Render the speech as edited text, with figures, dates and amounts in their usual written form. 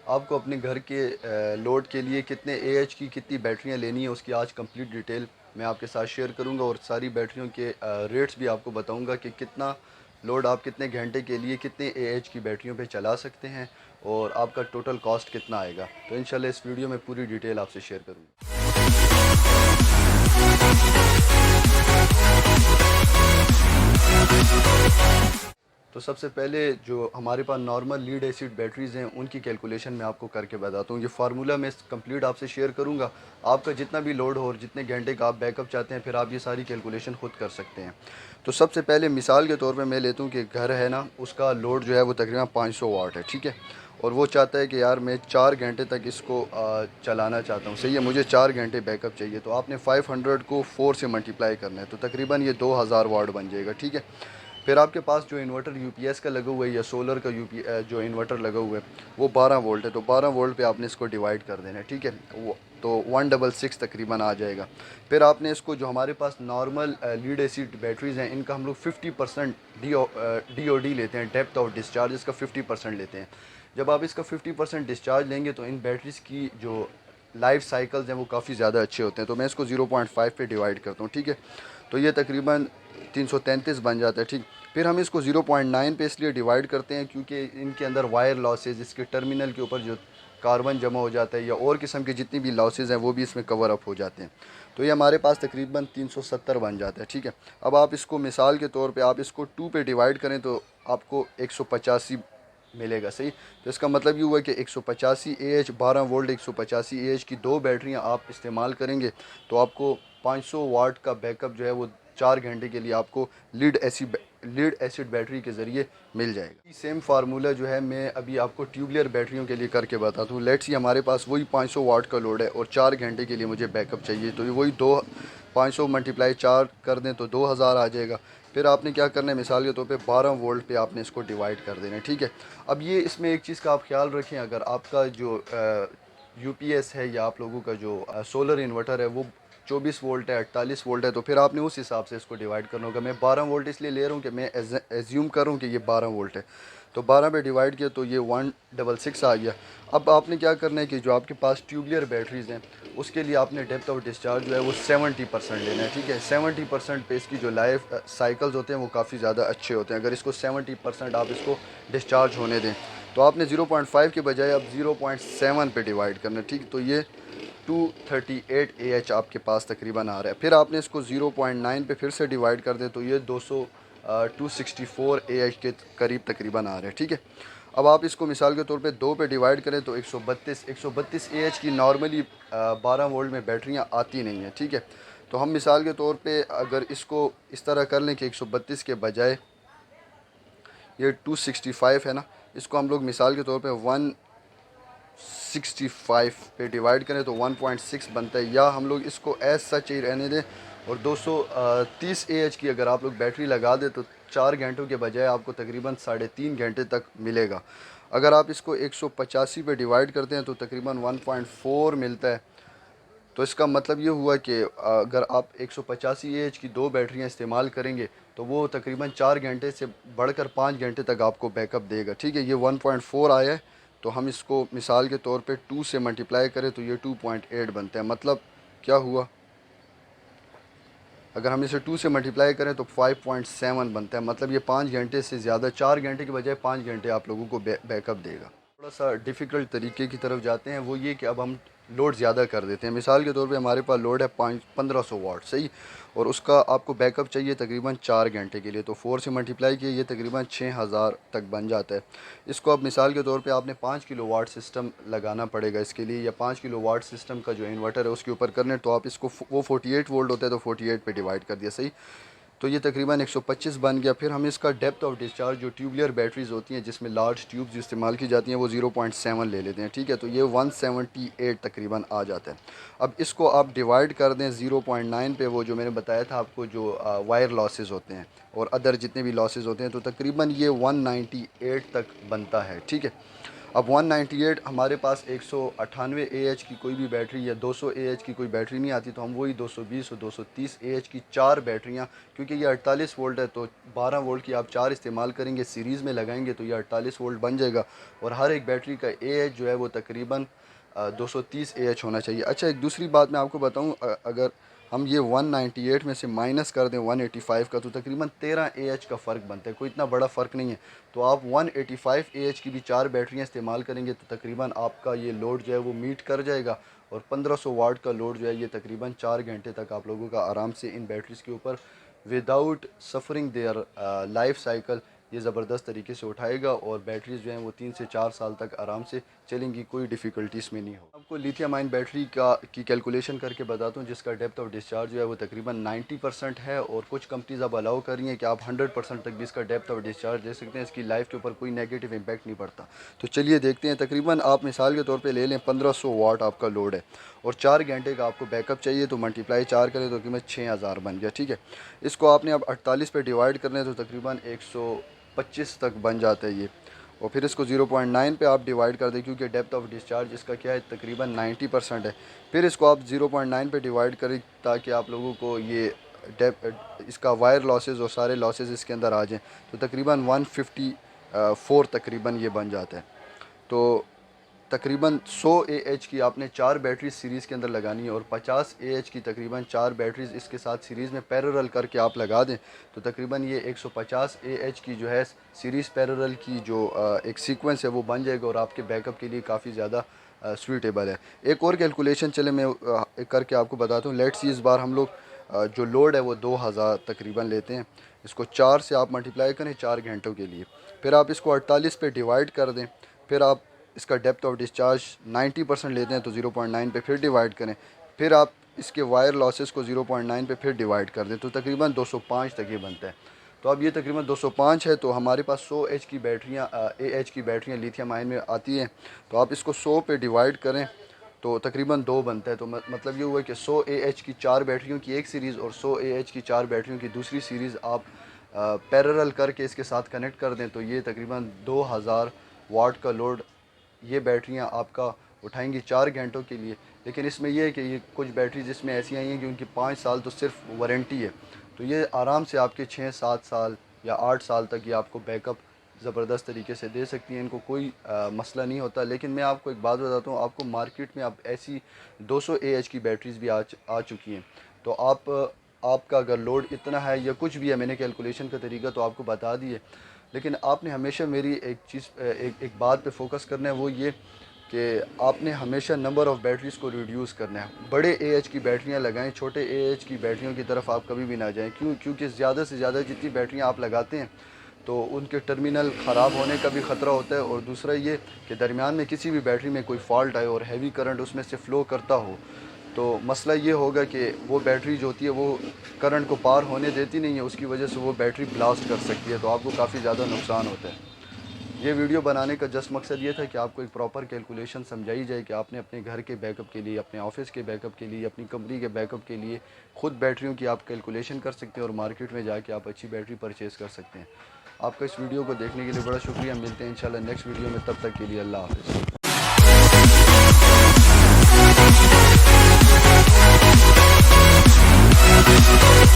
आपको अपने घर के लोड के लिए कितने एएच की कितनी बैटरियां लेनी है उसकी आज कंप्लीट डिटेल मैं आपके साथ शेयर करूंगा और सारी बैटरियों के रेट्स भी आपको बताऊंगा कि कितना लोड आप कितने घंटे के लिए कितने एएच की बैटरियों पे चला सकते हैं और आपका टोटल कॉस्ट कितना आएगा। तो इंशाल्लाह इस वीडियो में पूरी डिटेल आपसे शेयर करूँगा। तो सबसे पहले जो हमारे पास नॉर्मल लीड एसिड बैटरीज़ हैं उनकी कैलकुलेशन मैं आपको करके बताता हूँ। ये फार्मूला मैं कंप्लीट आपसे शेयर करूँगा। आपका जितना भी लोड हो और जितने घंटे का आप बैकअप चाहते हैं फिर आप ये सारी कैलकुलेशन खुद कर सकते हैं। तो सबसे पहले मिसाल के तौर पे मैं लेता हूँ कि घर है ना, उसका लोड जो है वो तकरीबन 500 वाट है, ठीक है। और वो चाहता है कि यार मैं 4 घंटे तक इसको चलाना चाहता हूँ, सही है, मुझे 4 घंटे बैकअप चाहिए। तो आपने 500 को 4 से मल्टीप्लाई करना है तो तकरीबन ये 2000 वाट बन जाएगा, ठीक है। फिर आपके पास जो इन्वर्टर यूपीएस का लगा हुआ है या सोलर का जो इन्वर्टर लगा हुआ है वो 12 वोल्ट है, तो 12 वोल्ट पे आपने इसको डिवाइड कर देना है, ठीक है। वो तो 166 तकरीबन आ जाएगा। फिर आपने इसको जो हमारे पास नॉर्मल लीड एसिड बैटरीज़ हैं इनका हम लोग 50% DOD लेते हैं, डेप्थ ऑफ डिस्चार्ज इसका 50% लेते हैं। जब आप इसका 50% डिस्चार्ज लेंगे तो इन बैटरीज़ की जो लाइफ साइकिल्स हैं वो काफ़ी ज़्यादा अच्छे होते हैं। तो मैं इसको 0.5 पे डिवाइड करता हूँ, ठीक है। तो ये तकरीबन 333 बन जाता है, ठीक। फिर हम इसको 0.9 पे इसलिए डिवाइड करते हैं क्योंकि इनके अंदर वायर लॉसेज, इसके टर्मिनल के ऊपर जो कार्बन जमा हो जाता है या और किस्म की जितनी भी लॉसेज हैं वो भी इसमें कवर अप हो जाते हैं। तो ये हमारे पास तकरीबन 370 बन जाता है, ठीक है। अब आप इसको मिसाल के तौर पे आप इसको 2 पे डिवाइड करें तो आपको 185 मिलेगा, सही। तो इसका मतलब ये हुआ कि 185 एएच 12 वोल्ट 185 एएच की दो बैटरियां आप इस्तेमाल करेंगे तो आपको 500 वाट का बैकअप जो है वो 4 घंटे के लिए आपको लीड एसिड बैटरी के ज़रिए मिल जाएगा। सेम फार्मूला जो है मैं अभी आपको ट्यूबलर बैटरियों के लिए करके बताता हूँ। लेट्स सी हमारे पास वही 500 वाट का लोड है और 4 घंटे के लिए मुझे बैकअप चाहिए, तो ये वही 500 मल्टीप्लाई 4 कर दें तो 2000 आ जाएगा। फिर आपने क्या करना है, मिसाल के तौर पे 12 वोल्ट पे आपने इसको डिवाइड कर देना है, ठीक है। अब ये इसमें एक चीज़ का आप ख्याल रखें, अगर आपका जो यूपीएस है या आप लोगों का जो सोलर इन्वर्टर है वो 24 वोल्ट है 48 वोल्ट है तो फिर आपने उस हिसाब से इसको डिवाइड करना होगा। मैं 12 वोल्ट इसलिए ले रहा हूँ कि मैं एज्यूम कर रहा हूँ कि ये 12 वोल्ट है, तो 12 पे डिवाइड किया तो ये 166 आ गया। अब आपने क्या करना है कि जो आपके पास ट्यूबलर बैटरीज़ हैं उसके लिए आपने डेप्थ ऑफ डिस्चार्ज जो है वो 70% लेना है, ठीक है। 70% पे इसकी जो लाइफ साइकिल्स होते हैं वो काफ़ी ज़्यादा अच्छे होते हैं। अगर इसको 70% आप इसको डिस्चार्ज होने दें तो आपने 0.5 के बजाय अब 0.7 पे डिवाइड करना है, ठीक। तो ये 238 AH आपके पास तकरीबन आ रहा है। फिर आपने इसको 0.9 पे फिर से डिवाइड कर दें तो ये 264 AH के करीब तकरीबन आ रहा है, ठीक है। अब आप इसको मिसाल के तौर पे 2 पे डिवाइड करें तो 132 AH की नॉर्मली 12 वोल्ट में बैटरियां आती नहीं हैं, ठीक है। तो हम मिसाल के तौर पे अगर इसको इस तरह कर लें कि 132 के बजाय ये 265 है ना, इसको हम लोग मिसाल के तौर पे 165 पे डिवाइड करें तो 1.6 बनता है, या हम लोग इसको एज सच ही रहने दें और 230 AH की अगर आप लोग बैटरी लगा दें तो 4 घंटों के बजाय आपको तकरीबन 3.5 घंटे तक मिलेगा। अगर आप इसको 185 पे डिवाइड करते हैं तो तकरीबन 1.4 मिलता है। तो इसका मतलब ये हुआ कि अगर आप 185 एएच की दो बैटरियां इस्तेमाल करेंगे तो वो तकरीबन 4 घंटे से बढ़कर 5 घंटे तक आपको बैकअप देगा, ठीक है। ये 1.4 आया है तो हम इसको मिसाल के तौर पे 2 से मल्टीप्लाई करें तो ये 2.8 बनता है। मतलब क्या हुआ, अगर हम इसे 2 से मल्टीप्लाई करें तो 5.7 बनता है। मतलब ये 5 घंटे से ज़्यादा, 4 घंटे के बजाय 5 घंटे आप लोगों को बैकअप देगा। थोड़ा सा डिफ़िकल्ट तरीके की तरफ जाते हैं, वो ये कि अब हम लोड ज़्यादा कर देते हैं। मिसाल के तौर पे हमारे पास लोड है 1500 वाट, सही, और उसका आपको बैकअप चाहिए तकरीबन 4 घंटे के लिए, तो 4 से मल्टीप्लाई किए ये तकरीबन 6000 तक बन जाता है। इसको अब मिसाल के तौर पे आपने 5 किलो वाट सिस्टम लगाना पड़ेगा इसके लिए, या 5 किलो वाट सिस्टम का जो इन्वर्टर है उसके ऊपर करने, तो आप इसको वो 48 वोल्ट होता है तो 48 पे डिवाइड कर दिया, सही। तो ये तकरीबन 125 बन गया। फिर हम इसका डेप्थ ऑफ डिस्चार्ज जो ट्यूबलर बैटरीज़ होती हैं जिसमें लार्ज ट्यूब्स इस्तेमाल की जाती हैं वो 0.7 ले लेते हैं, ठीक है। तो ये 178 तकरीबन आ जाता है। अब इसको आप डिवाइड कर दें 0.9 पे, वो जो मैंने बताया था आपको जो वायर लॉसेस होते हैं और अदर जितने भी लॉसेस होते हैं, तो तकरीबन ये 198 तक बनता है, ठीक है। अब 198 हमारे पास 198 AH की कोई भी बैटरी या 200 AH की कोई बैटरी नहीं आती, तो हम वही 220 और 230 AH की 4 बैटरियाँ, क्योंकि ये 48 वोल्ट है तो 12 वोल्ट की आप 4 इस्तेमाल करेंगे, सीरीज़ में लगाएंगे तो ये 48 वोल्ट बन जाएगा। और हर एक बैटरी का AH जो है वो तकरीबन 230 AH होना चाहिए। अच्छा, एक दूसरी बात मैं आपको बताऊँ, अगर हम ये 198 में से माइनस कर दें 185 का, तो तकरीबन 13 AH का फ़र्क बनता है, कोई इतना बड़ा फ़र्क नहीं है। तो आप 185 AH की भी 4 बैटरियाँ इस्तेमाल करेंगे तो तकरीबन आपका ये लोड जो है वो मीट कर जाएगा, और 1500 वाट का लोड जो है ये तकरीबन 4 घंटे तक आप लोगों का आराम से इन बैटरीज़ के ऊपर without suffering their life cycle ये ज़बरदस्त तरीके से उठाएगा, और बैटरीज जो हैं वो 3 से 4 साल तक आराम से चलेंगी, कोई डिफ़िकल्टीज़ में नहीं हो। आपको लिथियम आयन बैटरी की कैलकुलेशन करके बताता हूँ, जिसका डेप्थ ऑफ डिस्चार्ज जो है वो तकरीबन 90% है, और कुछ कंपनीज अब अलाउ कर रही हैं कि आप 100% तक भी इसका डेप्थ ऑफ डिस्चार्ज दे सकते हैं, इसकी लाइफ के ऊपर कोई नेगेटिव इम्पैक्ट नहीं पड़ता। तो चलिए देखते हैं। तकरीबन आप मिसाल के तौर पर ले लें 1500 वाट आपका लोड है, और 4 घंटे का आपको बैकअप चाहिए, तो मल्टीप्लाई 4 करें तो कीमत 6000 बन गया। ठीक है, इसको आपने अब 48 पे डिवाइड करना है तो तकरीबन 125 तक बन जाता है ये, और फिर इसको 0.9 पे आप डिवाइड कर दें, क्योंकि डेप्थ ऑफ डिस्चार्ज इसका क्या है तकरीबन 90% है। फिर इसको आप 0.9 पे डिवाइड करें ताकि आप लोगों को ये इसका वायर लॉसेस और सारे लॉसेस इसके अंदर आ जाएँ, तो तकरीबन 154 तकरीबन ये बन जाता है। तो तकरीबन 100 AH की आपने 4 बैटरी सीरीज़ के अंदर लगानी है, और 50 AH की तकरीबन 4 बैटरीज इसके साथ सीरीज़ में पैरेलल करके आप लगा दें, तो तकरीबन ये 150 AH की जो है सीरीज़ पैरेलल की जो एक सीक्वेंस है वो बन जाएगा, और आपके बैकअप के लिए काफ़ी ज़्यादा सूटेबल है। एक और कैलकुलेशन चले मैं करके आपको बताता हूँ। लेट्स सी इस बार हम लोग जो लोड है वो 2000 तकरीबन लेते हैं, इसको 4 से आप मल्टीप्लाई करें 4 घंटों के लिए, फिर आप इसको 48 पे डिवाइड कर दें, फिर आप इसका डेप्थ ऑफ डिस्चार्ज 90% लेते हैं तो 0.9 पे फिर डिवाइड करें, फिर आप इसके वायर लॉसेस को 0.9 पे फिर डिवाइड कर दें, तो तकरीबन 205 तक ये बनता है। तो अब ये तकरीबन 205 है, तो हमारे पास 100 एच की बैटरियाँ AH की बैटरियाँ लिथियम आयन में आती हैं, तो आप इसको 100 पे डिवाइड करें तो तकरीबन 2 बनता है। तो मतलब ये हुआ कि 100 AH की 4 बैटरियों की एक सीरीज़ और 100 AH की 4 बैटरियों की दूसरी सीरीज़ आप पैरेलल करके इसके साथ कनेक्ट कर दें, तो ये तकरीबन 2000 वाट का लोड ये बैटरियां आपका उठाएंगी 4 घंटों के लिए। लेकिन इसमें यह है कि ये कुछ बैटरी जिसमें ऐसी आई हैं कि उनकी 5 साल तो सिर्फ वारंटी है, तो ये आराम से आपके 6-7 साल या 8 साल तक ये आपको बैकअप ज़बरदस्त तरीके से दे सकती हैं, इनको कोई मसला नहीं होता। लेकिन मैं आपको एक बात बताता हूँ, आपको मार्केट में अब ऐसी 200 AH की बैटरीज़ भी आ चुकी हैं, तो आपका अगर लोड इतना है या कुछ भी है, मैंने कैलकुलेशन का तरीका तो आपको बता दिए, लेकिन आपने हमेशा मेरी एक बात पे फोकस करना है, वो ये कि आपने हमेशा नंबर ऑफ़ बैटरीज़ को रिड्यूस करना है। बड़े AH की बैटरियां लगाएं, छोटे AH की बैटरियों की तरफ आप कभी भी ना जाएं। क्योंकि ज़्यादा से ज़्यादा जितनी बैटरियां आप लगाते हैं तो उनके टर्मिनल ख़राब होने का भी ख़तरा होता है, और दूसरा ये कि दरमियान में किसी भी बैटरी में कोई फॉल्ट आए और हैवी करंट उसमें से फ़्लो करता हो, तो मसला ये होगा कि वो बैटरी जो होती है वो करंट को पार होने देती नहीं है, उसकी वजह से वो बैटरी ब्लास्ट कर सकती है, तो आपको काफ़ी ज़्यादा नुकसान होता है। ये वीडियो बनाने का जस्ट मकसद ये था कि आपको एक प्रॉपर कैलकुलेशन समझाई जाए कि आपने अपने घर के बैकअप के लिए, अपने ऑफिस के बैकअप के लिए, अपनी कंपनी के बैकअप के लिए खुद बैटरियों की आप कैलकुलेशन कर सकते हैं, और मार्केट में जाके आप अच्छी बैटरी परचेज़ कर सकते हैं। आपका इस वीडियो को देखने के लिए बड़ा शुक्रिया। मिलते हैं इंशाल्लाह नेक्स्ट वीडियो में, तब तक के लिए अल्लाह हाफ़िज़।